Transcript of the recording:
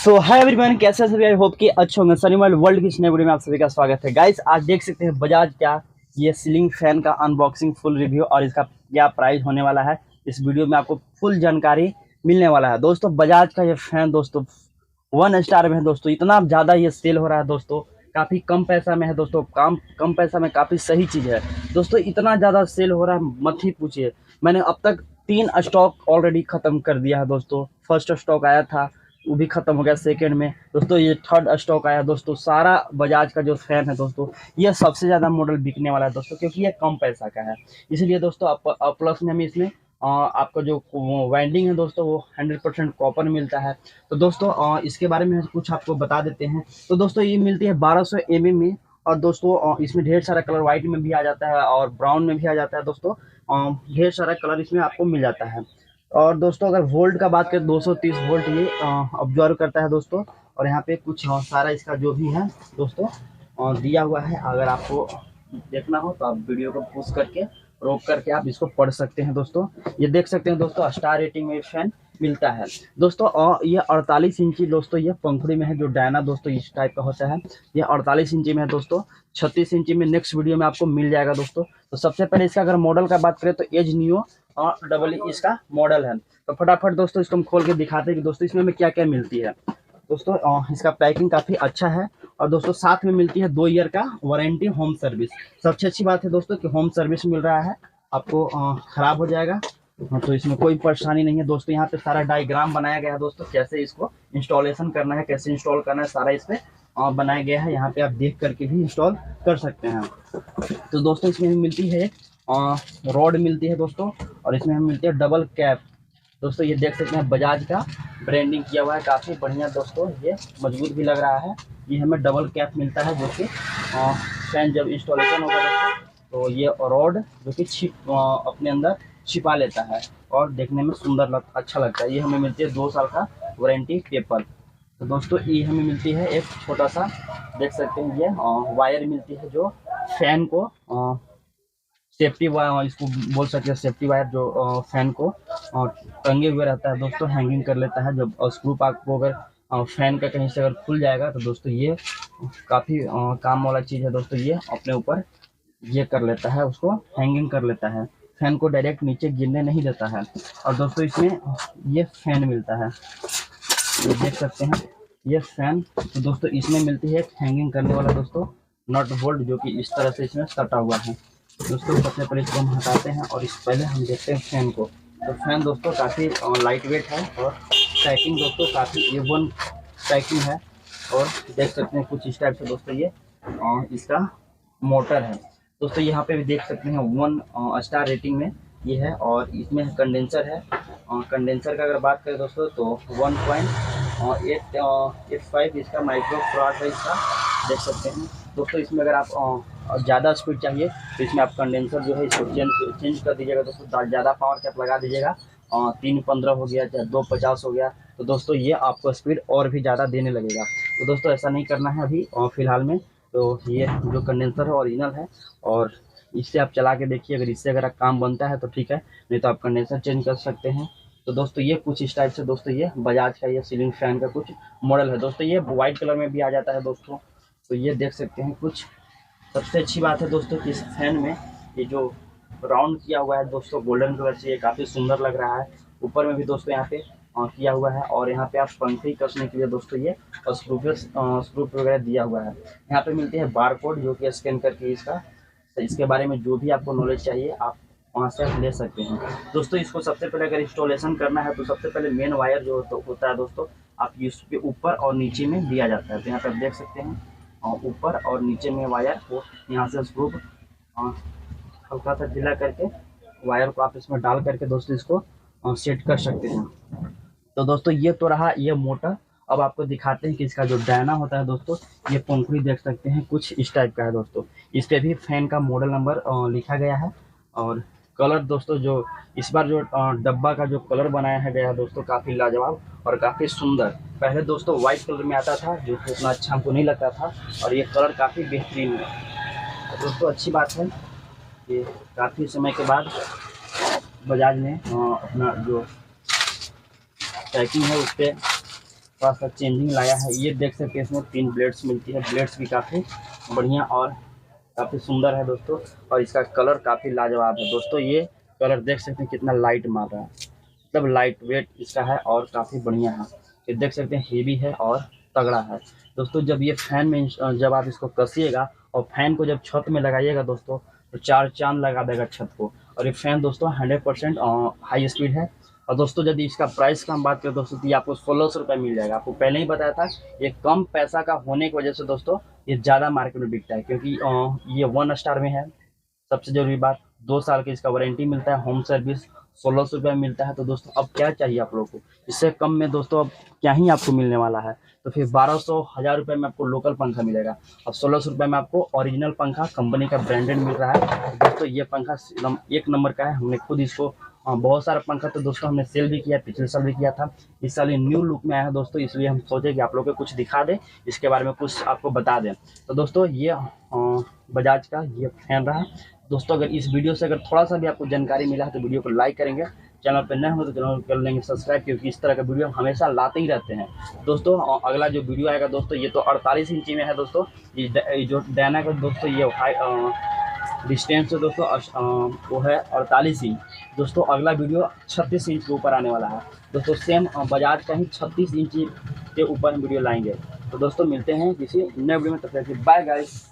सो hi everyone, कैसे हैं सभी। आई होप कि अच्छे होंगे। सनीमल वर्ल्ड की इस नई वीडियो में आप सभी का स्वागत है। गाइस, आज देख सकते हैं बजाज क्या ये सीलिंग फैन का अनबॉक्सिंग फुल रिव्यू और इसका क्या प्राइस होने वाला है। इस वीडियो में आपको फुल जानकारी मिलने वाला है। दोस्तों, बजाज का ये फैन दोस्तों 1 स्टार में है दोस्तों। इतना ज़्यादा ये सेल हो रहा है दोस्तों, काफ़ी कम पैसा में है दोस्तों। कम पैसा में काफ़ी सही चीज़ है दोस्तों। इतना ज़्यादा सेल हो रहा है, मत ही पूछिए। मैंने अब तक 3 स्टॉक ऑलरेडी ख़त्म कर दिया है दोस्तों। फर्स्ट स्टॉक आया था, वो भी खत्म हो गया। सेकंड में दोस्तों ये थर्ड स्टॉक आया दोस्तों। सारा बजाज का जो फैन है दोस्तों, ये सबसे ज़्यादा मॉडल बिकने वाला है दोस्तों, क्योंकि ये कम पैसा का है। इसलिए दोस्तों प्लस में हमें इसमें आपका जो वाइंडिंग है दोस्तों, वो 100% कॉपर मिलता है। तो दोस्तों इसके बारे में कुछ आपको बता देते हैं। तो दोस्तों ये मिलती है 1200 mm में। और दोस्तों इसमें ढेर सारा कलर, वाइट में भी आ जाता है और ब्राउन में भी आ जाता है दोस्तों। ढेर सारा कलर इसमें आपको मिल जाता है। और दोस्तों अगर वोल्ट का बात करें, 230 वोल्ट ये ऑब्जर्व करता है दोस्तों। और यहाँ पे कुछ सारा इसका जो भी है दोस्तों दिया हुआ है। अगर आपको देखना हो तो आप वीडियो को पॉज करके रोक करके आप इसको पढ़ सकते हैं दोस्तों। ये देख सकते हैं दोस्तों, स्टार रेटिंग में फैन मिलता है दोस्तों। ये 48 इंची दोस्तों, ये पंखुड़ी में है जो डायना दोस्तों इस टाइप का होता है। ये 48 इंची में है दोस्तों। 36 इंची में नेक्स्ट वीडियो में आपको मिल जाएगा दोस्तों। तो सबसे पहले इसका अगर मॉडल का बात करें तो एज नियो और डबल इसका मॉडल है। तो फटाफट दोस्तों इसको हम खोल के दिखाते हैं कि दोस्तों इसमें क्या क्या मिलती है। दोस्तों इसका पैकिंग काफ़ी अच्छा है। और दोस्तों साथ में मिलती है 2 ईयर का वारंटी, होम सर्विस। सबसे अच्छी बात है दोस्तों कि होम सर्विस मिल रहा है आपको। ख़राब हो जाएगा तो इसमें कोई परेशानी नहीं है दोस्तों। यहाँ पे सारा डायग्राम बनाया गया है दोस्तों, कैसे इसको इंस्टॉलेशन करना है, कैसे इंस्टॉल करना है, सारा इस पर बनाया गया है। यहाँ पे आप देख करके भी इंस्टॉल कर सकते हैं। तो दोस्तों इसमें मिलती है रॉड मिलती है दोस्तों। और इसमें हमें मिलती है डबल कैप दोस्तों। ये देख सकते हैं बजाज का ब्रांडिंग किया हुआ है, काफ़ी बढ़िया दोस्तों। ये मजबूत भी लग रहा है। ये हमें डबल कैप मिलता है, जो कि फैन जब इंस्टॉलेशन होगा दोस्तों तो ये रॉड जो कि अपने अंदर छिपा लेता है और देखने में अच्छा लगता है। ये हमें मिलती है 2 साल का वारंटी पेपर। तो दोस्तों ये हमें मिलती है एक छोटा सा, देख सकते हैं, ये वायर मिलती है जो फैन को सेफ्टी वायर, इसको बोल सकते हैं सेफ्टी वायर, जो फैन को टंगे हुए रहता है दोस्तों, हैंगिंग कर लेता है। जब स्क्रू आपको अगर फैन का कहीं से अगर खुल जाएगा तो दोस्तों ये काफ़ी काम वाला चीज़ है दोस्तों। ये अपने ऊपर ये कर लेता है, उसको हैंगिंग कर लेता है, फैन को डायरेक्ट नीचे गिरने नहीं देता है। और दोस्तों इसमें ये फैन मिलता है, ये देख सकते हैं ये फैन। तो दोस्तों इसमें मिलती है एक हैंगिंग करने वाला दोस्तों नट बोल्ट, जो कि इस तरह से इसमें सटा हुआ है दोस्तों। सबसे पहले इसको हम हटाते हैं और इस पहले हम देखते हैं फैन को। तो फैन दोस्तों काफ़ी लाइट वेट है और पैकिंग दोस्तों काफ़ी A1 पैकिंग है। और देख सकते हैं कुछ इस टाइप से दोस्तों ये इसका मोटर है दोस्तों। यहाँ पे भी देख सकते हैं 1 स्टार रेटिंग में ये है। और इसमें कंडेंसर है। कंडेंसर का अगर बात करें दोस्तों तो 1.885 इसका माइक्रो फ्राड है इसका, देख सकते हैं दोस्तों। इसमें अगर आप ज़्यादा स्पीड चाहिए तो इसमें आप कंडेंसर जो है इसको चेंज कर दीजिएगा दोस्तों। ज़्यादा पावर कैप लगा दीजिएगा, 315 हो गया चाहे 250 हो गया, तो दोस्तों ये आपको स्पीड और भी ज़्यादा देने लगेगा। तो दोस्तों ऐसा नहीं करना है अभी फ़िलहाल में। तो ये जो कंडेंसर है ओरिजिनल है और इससे आप चला के देखिए, अगर इससे अगर काम बनता है तो ठीक है, नहीं तो आप कंडेंसर चेंज कर सकते हैं। तो दोस्तों ये कुछ इस टाइप से दोस्तों ये बजाज का ये सीलिंग फैन का कुछ मॉडल है दोस्तों। ये वाइट कलर में भी आ जाता है दोस्तों। तो ये देख सकते हैं कुछ। सबसे अच्छी बात है दोस्तों कि इस फैन में ये जो राउंड किया हुआ है दोस्तों गोल्डन कलर से, ये काफ़ी सुंदर लग रहा है। ऊपर में भी दोस्तों यहाँ पे किया हुआ है। और यहाँ पे आप पंखे कसने के लिए दोस्तों ये स्क्रू वगैरह दिया हुआ है। यहाँ पे मिलती है बार कोड, जो कि स्कैन करके इसके बारे में जो भी आपको नॉलेज चाहिए आप वहाँ से आप ले सकते हैं दोस्तों। इसको सबसे पहले अगर इंस्टॉलेशन करना है तो सबसे पहले मेन वायर जो होता है दोस्तों, आप इसके ऊपर और नीचे में दिया जाता है। तो यहाँ पर आप देख सकते हैं ऊपर और नीचे में वायर को यहाँ से स्क्रू हल्का सा ढीला करके वायर को आप इसमें डाल करके दोस्तों इसको सेट कर सकते हैं। तो दोस्तों ये तो रहा ये मोटर। अब आपको दिखाते हैं कि इसका जो डायना होता है दोस्तों, ये पंखुड़ी देख सकते हैं कुछ इस टाइप का है दोस्तों। इस पर भी फैन का मॉडल नंबर लिखा गया है। और कलर दोस्तों जो इस बार जो डब्बा का जो कलर बनाया है गया है दोस्तों, काफ़ी लाजवाब और काफ़ी सुंदर। पहले दोस्तों वाइट कलर में आता था, जो कि उतना अच्छा हमको नहीं लगता था, और ये कलर काफ़ी बेहतरीन है। तो दोस्तों अच्छी बात है कि काफ़ी समय के बाद बजाज ने अपना जो पैकिंग है उस पर थोड़ा सा चेंजिंग लाया है। ये देख सकते हैं इसमें 3 ब्लेड्स मिलती है, ब्लेड्स भी काफ़ी बढ़िया और काफ़ी सुंदर है दोस्तों। और इसका कलर काफ़ी लाजवाब है दोस्तों। ये कलर देख सकते हैं कितना लाइट मार रहा है, मतलब लाइट वेट इसका है और काफ़ी बढ़िया है। ये देख सकते हैं हेवी है और तगड़ा है दोस्तों। जब ये फैन में जब आप इसको कसिएगा और फैन को जब छत में लगाइएगा दोस्तों, तो 4 चाँद लगा देगा छत को। और ये फ़ैन दोस्तों 100% हाई स्पीड है। और दोस्तों यदि इसका प्राइस का हम बात करें दोस्तों, तो ये आपको 1600 रुपये मिल जाएगा। आपको पहले ही बताया था, ये कम पैसा का होने की वजह से दोस्तों ये ज़्यादा मार्केट में बिकता है, क्योंकि ये 1 स्टार में है। सबसे ज़रूरी बात, 2 साल की इसका वारंटी मिलता है, होम सर्विस 1600 रुपये में मिलता है। तो दोस्तों अब क्या चाहिए आप लोगों को, इससे कम में दोस्तों अब क्या ही आपको मिलने वाला है। तो फिर 1200 1000 रुपये में आपको लोकल पंखा मिलेगा। अब 1600 रुपये में आपको ओरिजिनल पंखा कंपनी का ब्रांडेड मिल रहा है। तो दोस्तों ये पंखा एक नंबर का है। हमने खुद इसको बहुत सारा पंखा तो दोस्तों हमने सेल भी किया, पिछले साल भी किया था। इस साल ये न्यू लुक में आया है दोस्तों, इसलिए हम सोचे कि आप लोगों को कुछ दिखा दें, इसके बारे में कुछ आपको बता दें। तो दोस्तों ये बजाज का ये फैन रहा दोस्तों। अगर इस वीडियो से अगर थोड़ा सा भी आपको जानकारी मिला है तो वीडियो को लाइक करेंगे, चैनल पर नए हो तो चैनल कर लेंगे सब्सक्राइब, क्योंकि इस तरह का वीडियो हम हमेशा लाते ही रहते हैं दोस्तों। अगला जो वीडियो आएगा दोस्तों, ये तो 48 इंची में है दोस्तों। ये जो डायना का दोस्तों ये डिस्टेंस है दोस्तों, वो है 48 इंच दोस्तों। अगला वीडियो 36 इंच के ऊपर आने वाला है दोस्तों। सेम बजाज का ही 36 इंच के ऊपर हम वीडियो लाएंगे। तो दोस्तों मिलते हैं किसी नए वीडियो में, तब तक बाय गाइस।